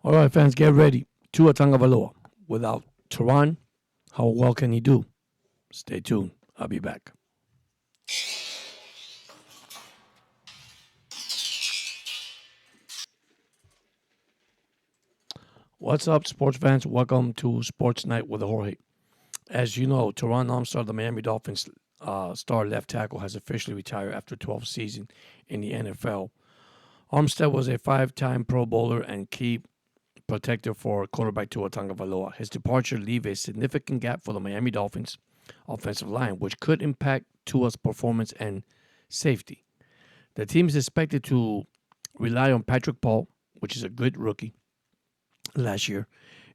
All right, fans, get ready. Tua Tagovailoa. Without Terron, how well can he do? Stay tuned. I'll be back. What's up, sports fans? Welcome to Sports Night with Jorge. As you know, Terron Armstead, the Miami Dolphins star left tackle, has officially retired after 12 seasons in the NFL. Armstead was a five-time Pro Bowler and key protector for quarterback Tua Tagovailoa. His departure leaves a significant gap for the Miami Dolphins offensive line, which could impact Tua's performance and safety. The team is expected to rely on Patrick Paul, which is a good rookie last year,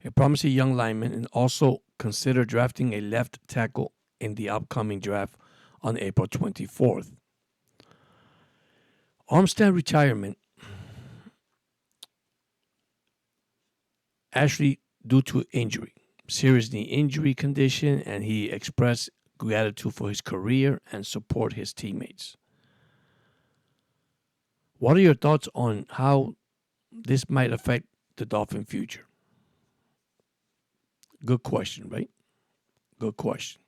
a promising young lineman, and also consider drafting a left tackle in the upcoming draft on April 24th. Armstead retirement actually due to injury, serious knee injury condition, and he expressed gratitude for his career and support his teammates. What are your thoughts on how this might affect the Dolphin future? Good question, right? Good question.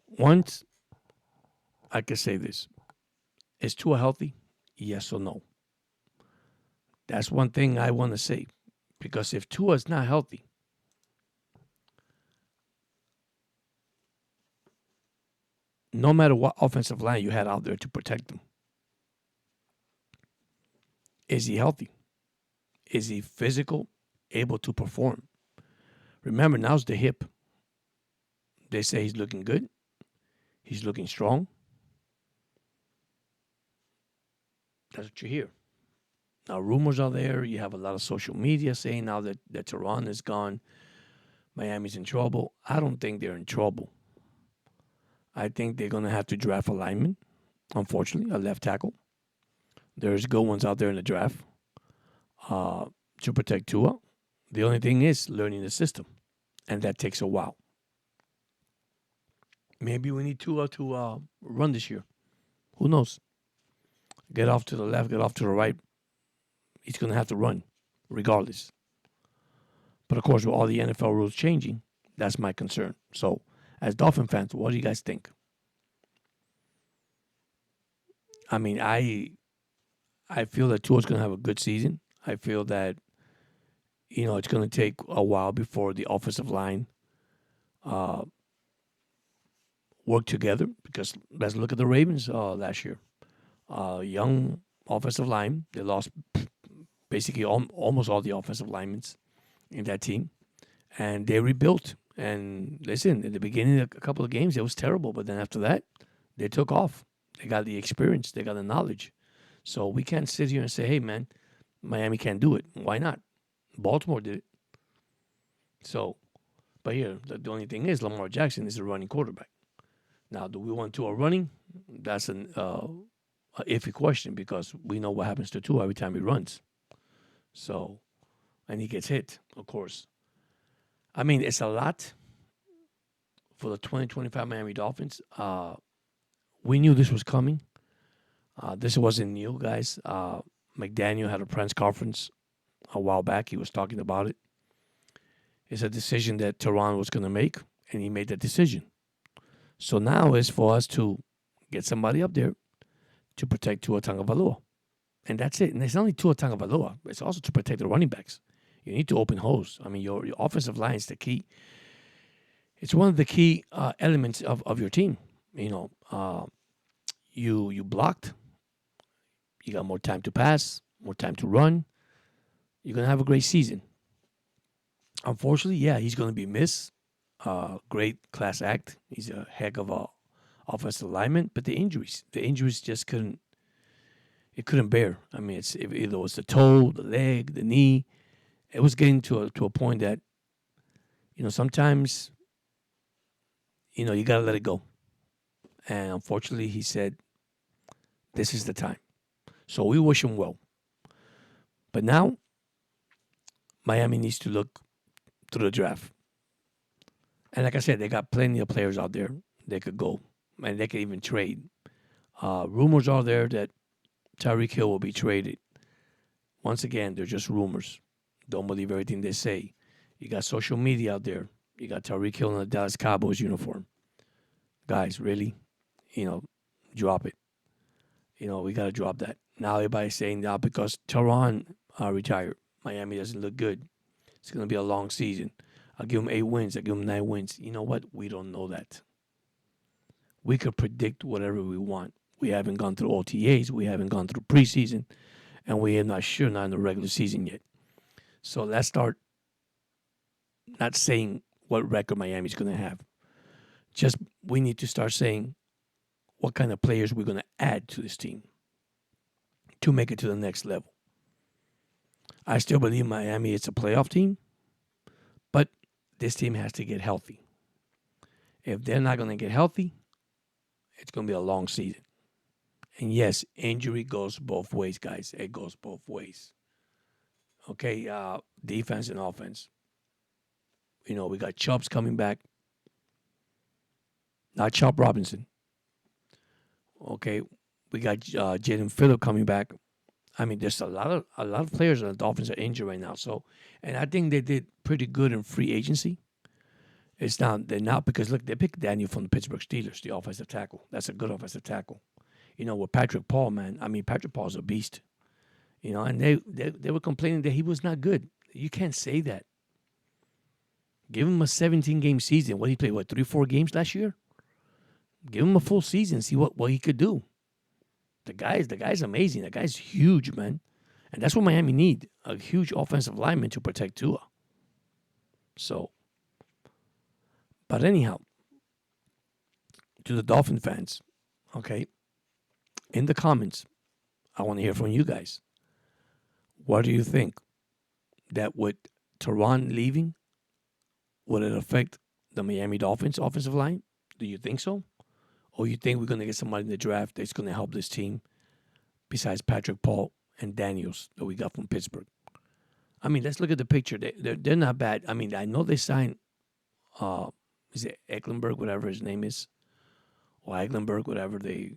Once I could say this, is Tua healthy? Yes or no? That's one thing I want to say. Because if Tua is not healthy, no matter what offensive line you had out there to protect him, is he healthy? Is he physical, able to perform? Remember, now's the hip. They say he's looking good. He's looking strong. That's what you hear. Now, rumors are there. You have a lot of social media saying now that Terron is gone, Miami's in trouble. I don't think they're in trouble. I think they're going to have to draft a lineman, unfortunately, a left tackle. There's good ones out there in the draft to protect Tua. The only thing is learning the system, and that takes a while. Maybe we need Tua to run this year. Who knows? Get off to the left, get off to the right. He's going to have to run regardless. But of course, with all the NFL rules changing, that's my concern. So, as Dolphin fans, what do you guys think? I mean, I feel that Tua's going to have a good season. I feel that, it's going to take a while before the offensive line work together. Because let's look at the Ravens last year. Young offensive line. They lost basically almost all the offensive linemen in that team. And they rebuilt. And listen, in the beginning of a couple of games, it was terrible. But then after that, they took off. They got the experience. They got the knowledge. So we can't sit here and say, hey, man, Miami can't do it. Why not? Baltimore did it. So, but here, the only thing is Lamar Jackson is a running quarterback. Now, do we want Tua running? That's an iffy question because we know what happens to Tua every time he runs. So, and he gets hit, of course. I mean, it's a lot for the 2025 Miami Dolphins. We knew this was coming. This wasn't new, guys. McDaniel had a press conference a while back. He was talking about it. It's a decision that Terron was going to make, and he made that decision. So now it's for us to get somebody up there to protect Tua Tagovailoa. And that's it. And it's not only Tua Tagovailoa. It's also to protect the running backs. You need to open holes. I mean, your offensive line is the key. It's one of the key elements of your team. You blocked. You got more time to pass, more time to run. You're going to have a great season. Unfortunately, yeah, he's going to be missed. Great class act. He's a heck of a offensive lineman. But the injuries just couldn't bear. I mean, either it was the toe, the leg, the knee. It was getting to a point that, sometimes, you got to let it go. And unfortunately, he said, this is the time. So we wish him well. But now, Miami needs to look through the draft. And like I said, they got plenty of players out there they could go. And they could even trade. Rumors are there that Tyreek Hill will be traded Once again, they're just rumors. Don't believe everything they say. You got social media out there. You got Tyreek Hill in the Dallas Cowboys uniform. Guys, really? You know, drop it. We got to drop that. Now everybody's saying now because Terron retired, Miami doesn't look good. It's going to be a long season. I'll give them 8 wins. I'll give them 9 wins. You know what? We don't know that. We could predict whatever we want. We haven't gone through OTAs. We haven't gone through preseason. And we are not sure, not in the regular season yet. So let's start not saying what record Miami's going to have. Just we need to start saying what kind of players we're going to add to this team to make it to the next level. I still believe Miami is a playoff team, but this team has to get healthy. If they're not going to get healthy, it's going to be a long season. And yes, injury goes both ways, guys. It goes both ways. Okay, defense and offense. We got Chubbs coming back. Not Chubb Robinson. Okay, we got Jaden Phillip coming back. I mean, there's a lot of players on the Dolphins are injured right now. So, and I think they did pretty good in free agency. They're not because look, they picked Daniel from the Pittsburgh Steelers, the offensive tackle. That's a good offensive tackle. With Patrick Paul, man. I mean, Patrick Paul's a beast. And they were complaining that he was not good. You can't say that. Give him a 17-game season. What he played, 3-4 games last year? Give him a full season, see what he could do. The guy's amazing. The guy's huge, man. And that's what Miami need, a huge offensive lineman to protect Tua. So, but anyhow, to the Dolphin fans, okay, in the comments, I want to hear from you guys. What do you think? That with Terron leaving, would it affect the Miami Dolphins offensive line? Do you think so? Or you think we're going to get somebody in the draft that's going to help this team besides Patrick Paul and Daniels that we got from Pittsburgh? I mean, let's look at the picture. They're not bad. I mean, I know they signed, is it Ecklenberg, whatever his name is, or Ecklenberg, whatever, the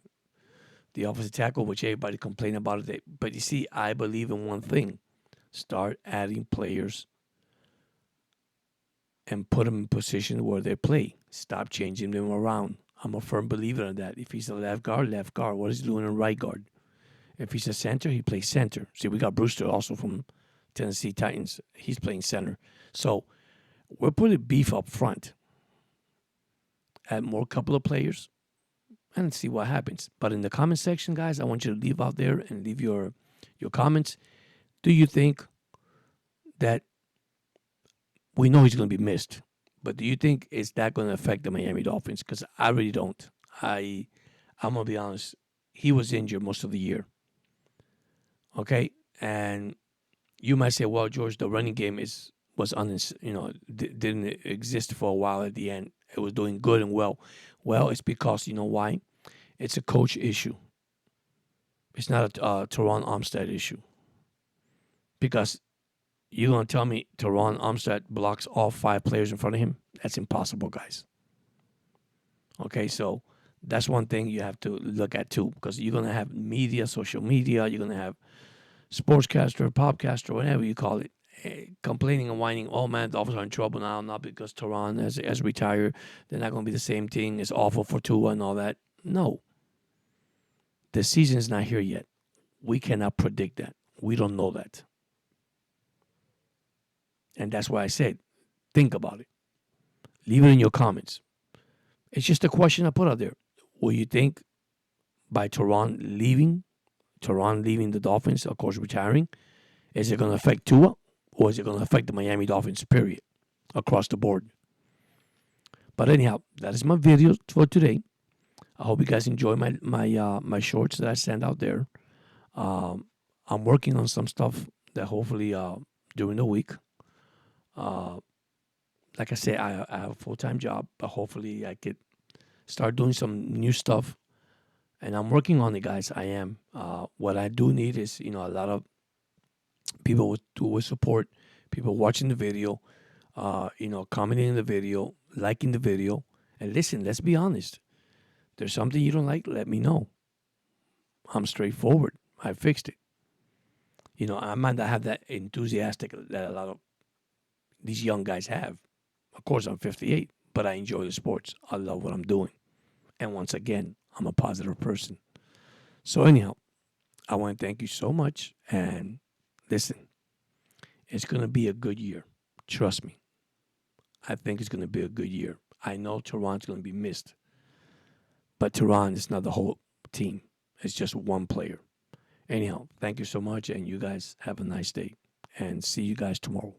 offensive tackle, which everybody complained about it. But you see, I believe in one thing. Start adding players and put them in position where they play. Stop changing them around. I'm a firm believer in that. If he's a left guard. What is he doing in right guard? If he's a center, he plays center. See, we got Brewster also from Tennessee Titans. He's playing center. So we're putting beef up front. Add more couple of players and see what happens. But in the comment section, guys, I want you to leave out there and leave your comments. Do you think that we know he's going to be missed? But do you think is that going to affect the Miami Dolphins? Because I really don't. I'm going to be honest. He was injured most of the year. Okay? And you might say, well, George, the running game didn't exist for a while at the end. It was doing good and well. Well, it's because, you know why? It's a coach issue. It's not a Terron Armstead issue. Because you're going to tell me Terron Armstead blocks all 5 players in front of him? That's impossible, guys. Okay, so that's one thing you have to look at, too, because you're going to have media, social media, you're going to have sportscaster, popcaster, whatever you call it, complaining and whining, oh, man, the Dolphins are in trouble now, not because Terron has retired. They're not going to be the same thing. It's awful for Tua and all that. No. The season's not here yet. We cannot predict that. We don't know that. And that's why I said, think about it. Leave it in your comments. It's just a question I put out there. Will you think by Terron leaving the Dolphins, of course, retiring, is it going to affect Tua or is it going to affect the Miami Dolphins, period, across the board? But anyhow, that is my video for today. I hope you guys enjoy my shorts that I send out there. I'm working on some stuff that hopefully during the week. Like I said, I have a full-time job, but hopefully I could start doing some new stuff. And I'm working on it, guys. I am. What I do need is, a lot of people with support, people watching the video, commenting in the video, liking the video. And listen, let's be honest. There's something you don't like, let me know. I'm straightforward. I fixed it. I might not have that enthusiastic that a lot of these young guys have. Of course, I'm 58, but I enjoy the sports. I love what I'm doing. And once again, I'm a positive person. So, anyhow, I want to thank you so much. And listen, it's going to be a good year. Trust me. I think it's going to be a good year. I know Terron's going to be missed, but Terron is not the whole team. It's just one player. Anyhow, thank you so much, and you guys have a nice day. And see you guys tomorrow.